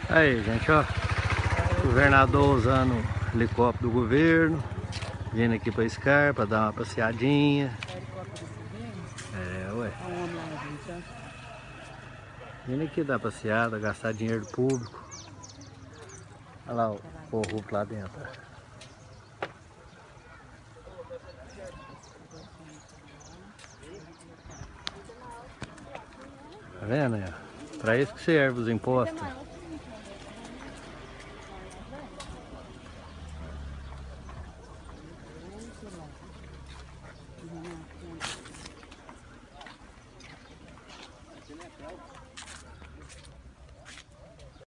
Aí, gente, ó. Governador usando helicóptero do governo. Vindo aqui pra Scarpa, dar uma passeadinha. Helicóptero civil? É, ué. Olha o homem lá, gente, ó. Vindo aqui dar passeada, gastar dinheiro público. Olha lá o corrupto lá dentro. Tá vendo aí? Pra isso que serve os impostos.